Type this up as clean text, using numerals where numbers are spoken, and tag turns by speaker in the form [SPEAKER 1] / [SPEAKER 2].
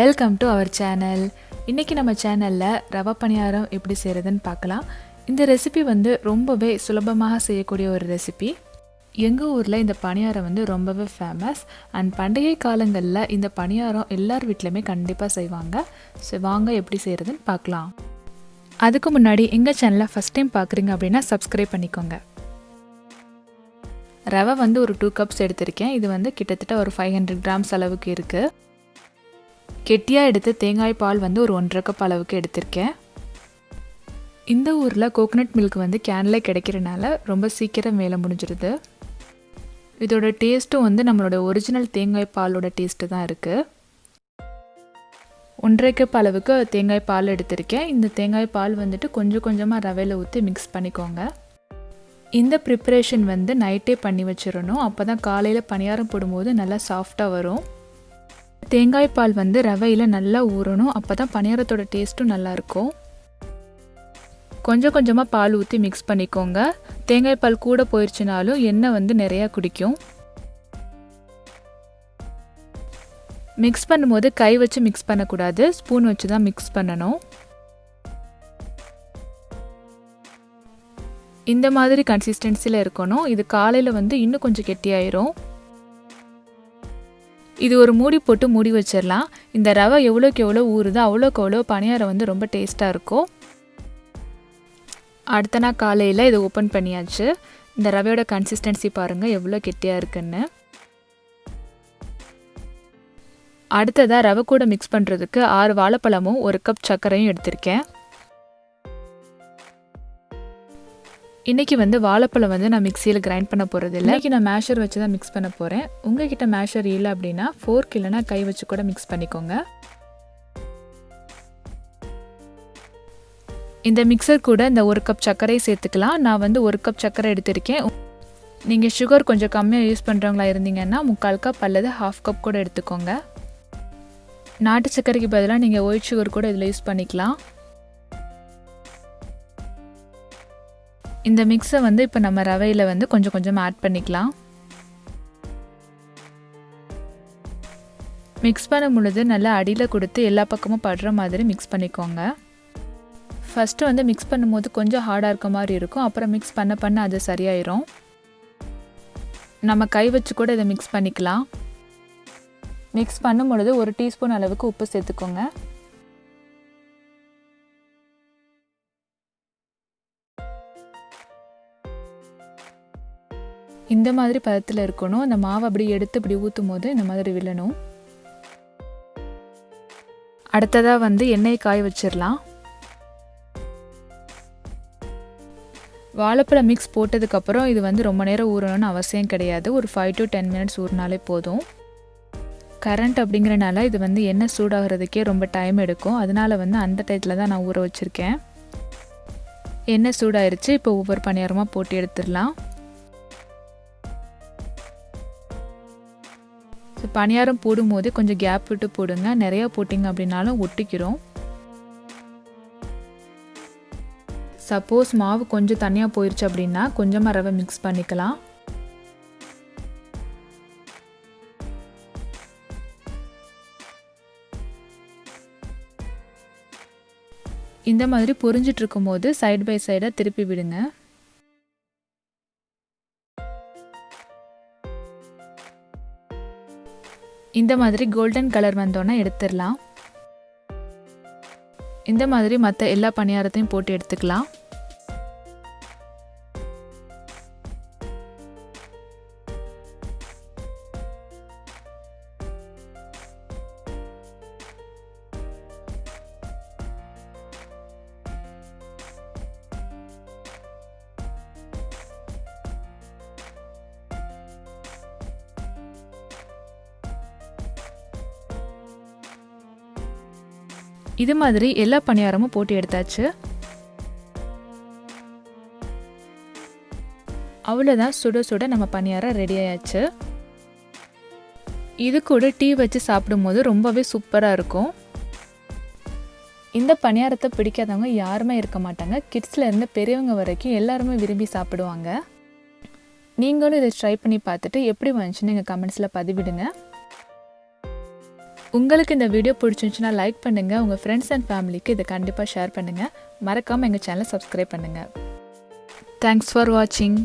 [SPEAKER 1] Welcome to our channel. இன்றைக்கி நம்ம சேனலில் ரவா பணியாரம் எப்படி செய்கிறதுன்னு பார்க்கலாம். இந்த ரெசிபி ரொம்பவே சுலபமாக செய்யக்கூடிய ஒரு ரெசிபி. எங்கள் ஊரில் இந்த பணியாரம் ரொம்பவே ஃபேமஸ். அண்ட் பண்டிகை காலங்களில் இந்த பணியாரம் எல்லார் வீட்லையுமே கண்டிப்பாக செய்வாங்க. ஸோ வாங்க எப்படி செய்கிறதுன்னு பார்க்கலாம். அதுக்கு முன்னாடி எங்கள் சேனலை ஃபஸ்ட் டைம் பார்க்குறீங்க அப்படின்னா சப்ஸ்கிரைப் பண்ணிக்கோங்க. ரவை ஒரு 2 கப்ஸ் எடுத்திருக்கேன். இது கிட்டத்தட்ட ஒரு 500 கிராம்ஸ் அளவுக்கு இருக்குது. கெட்டியாக எடுத்து தேங்காய் பால் ஒரு 1.5 கப் அளவுக்கு எடுத்திருக்கேன். இந்த ஊரில் கோகனட் மில்க் கேனில் கிடைக்கிறனால ரொம்ப சீக்கிரம் வேலை முடிஞ்சிருது. இதோட டேஸ்ட்டும் நம்மளோட ஒரிஜினல் தேங்காய் பாலோட டேஸ்ட்டு தான் இருக்குது. 1.5 கப் அளவுக்கு தேங்காய் பால் எடுத்திருக்கேன். இந்த தேங்காய் பால் கொஞ்சம் கொஞ்சமாக ரவையில் ஊற்றி மிக்ஸ் பண்ணிக்கோங்க. இந்த ப்ரிப்ரேஷன் நைட்டே பண்ணி வச்சிடணும். அப்போ தான் காலையில் பணியாரம் போடும்போது நல்லா சாஃப்டாக வரும். தேங்காய் பால் ரவையில் நல்லா ஊறணும். அப்போ தான் பணியாரத்தோட டேஸ்ட்டும் நல்லாயிருக்கும். கொஞ்சம் கொஞ்சமாக பால் ஊற்றி மிக்ஸ் பண்ணிக்கோங்க. தேங்காய் பால் கூட போயிடுச்சுனாலும் எண்ணெய் நிறையா குடிக்கும். மிக்ஸ் பண்ணும்போது கை வச்சு மிக்ஸ் பண்ணக்கூடாது, ஸ்பூன் வச்சு தான் மிக்ஸ் பண்ணணும். இந்த மாதிரி கன்சிஸ்டன்சியில் இருக்கணும். இது காலையில் இன்னும் கொஞ்சம் கெட்டியாயிரும். இது ஒரு மூடி போட்டு மூடி வச்சிடலாம். இந்த ரவை எவ்வளோக்கு எவ்வளோ ஊறுதோ அவ்வளோக்கு அவ்வளோ பணியாரம் ரொம்ப டேஸ்ட்டாக இருக்கும். அடுத்த நாள் காலையில் இதை ஓப்பன் பண்ணியாச்சு. இந்த ரவையோட கன்சிஸ்டன்சி பாருங்கள் எவ்வளோ கெட்டியாக இருக்குன்னு. அடுத்ததாக ரவை கூட மிக்ஸ் பண்ணுறதுக்கு 6 வாழைப்பழமும் 1 கப் சர்க்கரையும் எடுத்திருக்கேன். இன்றைக்கி வாழைப்பழம் நான் மிக்சியில் கிரைண்ட் பண்ண போகிறது இல்லை. இன்றைக்கி நான் மேஷர் வச்சு தான் மிக்ஸ் பண்ண போகிறேன். உங்கள்கிட்ட மேஷர் இல்லை அப்படின்னா ஃபோர்க் இல்லைனா கை வச்சு கூட மிக்ஸ் பண்ணிக்கோங்க. இந்த மிக்சர் கூட இந்த 1 கப் சர்க்கரை சேர்த்துக்கலாம். நான் 1 கப் சர்க்கரை எடுத்திருக்கேன். நீங்கள் சுகர் கொஞ்சம் கம்மியாக யூஸ் பண்ணுறவங்களா இருந்தீங்கன்னா 3/4 கப் அல்லது 1/2 கப் கூட எடுத்துக்கோங்க. நாட்டு சர்க்கரைக்கு பதிலாக நீங்கள் ஒயிட் சுகர் கூட இதில் யூஸ் பண்ணிக்கலாம். இந்த மிக்ஸை இப்போ நம்ம ரவையில் கொஞ்சம் கொஞ்சமாக ஆட் பண்ணிக்கலாம். மிக்ஸ் பண்ணும் பொழுது நல்லா அடியில் கொடுத்து எல்லா பக்கமும் படுற மாதிரி மிக்ஸ் பண்ணிக்கோங்க. ஃபஸ்ட்டு மிக்ஸ் பண்ணும்போது கொஞ்சம் ஹார்டாக இருக்க மாதிரி இருக்கும். அப்புறம் மிக்ஸ் பண்ண பண்ண அது சரியாயிரும். நம்ம கை வச்சு கூட இதை மிக்ஸ் பண்ணிக்கலாம். மிக்ஸ் பண்ணும் பொழுது 1 டீஸ்பூன் அளவுக்கு உப்பு சேர்த்துக்கோங்க. இந்த மாதிரி பதத்தில் இருக்கணும். இந்த மாவை அப்படி எடுத்து இப்படி ஊற்றும் போது இந்த மாதிரி விழணும். அடுத்ததாக எண்ணெயை காய வச்சிடலாம். வாழைப்பழம் மிக்ஸ் போட்டதுக்கப்புறம் இது ரொம்ப நேரம் ஊறணும்னு அவசியம் கிடையாது. ஒரு 5 to 10 மினிட்ஸ் ஊறினாலே போதும். கரண்ட் அப்படிங்கிறனால இது எண்ணெய் சூடாகிறதுக்கே ரொம்ப டைம் எடுக்கும். அதனால அந்த டயத்தில் தான் நான் ஊற வச்சுருக்கேன். எண்ணெய் சூடாயிருச்சு. இப்போ ஒவ்வொரு பணியாரமாக போட்டு எடுத்துடலாம். பணியாரம் போடும்போது கொஞ்சம் கேப் விட்டு போடுங்க. நிறையா போட்டிங்க அப்படின்னாலும் ஒட்டிக்கிறோம். சப்போஸ் மாவு கொஞ்சம் தனியாக போயிடுச்சு அப்படின்னா கொஞ்சமாக ரவை மிக்ஸ் பண்ணிக்கலாம். இந்த மாதிரி பொரிஞ்சிட்டு இருக்கும்போது சைடு பை சைடாக திருப்பி விடுங்க. இந்த மாதிரி கோல்டன் கலர் வந்தோன்னா எடுத்துடலாம். இந்த மாதிரி மற்ற எல்லா பணியாரத்தையும் போட்டு எடுத்துக்கலாம். இது மாதிரி எல்லா பணியாரமும் போட்டு எடுத்தாச்சு. அவ்வளோதான், சுட சுட நம்ம பணியாரம் ரெடி ஆயாச்சு. இது கூட டீ வச்சு சாப்பிடும்போது ரொம்பவே சூப்பராக இருக்கும். இந்த பணியாரத்தை பிடிக்காதவங்க யாருமே இருக்க மாட்டாங்க. கிட்ஸ்லேருந்து பெரியவங்க வரைக்கும் எல்லாருமே விரும்பி சாப்பிடுவாங்க. நீங்களும் இதை ட்ரை பண்ணி பார்த்துட்டு எப்படி வந்துச்சுன்னு எங்கள் கமெண்ட்ஸில் பதிவிடுங்க. உங்களுக்கு இந்த வீடியோ பிடிச்சிருந்துச்சுன்னா லைக் பண்ணுங்கள், உங்கள் ஃப்ரெண்ட்ஸ் அண்ட் ஃபேமிலிக்கு இதை கண்டிப்பாக ஷேர் பண்ணுங்கள். மறக்காமல் எங்கள் சேனலை சப்ஸ்கிரைப் பண்ணுங்கள். தேங்க்ஸ் ஃபார் வாட்சிங்.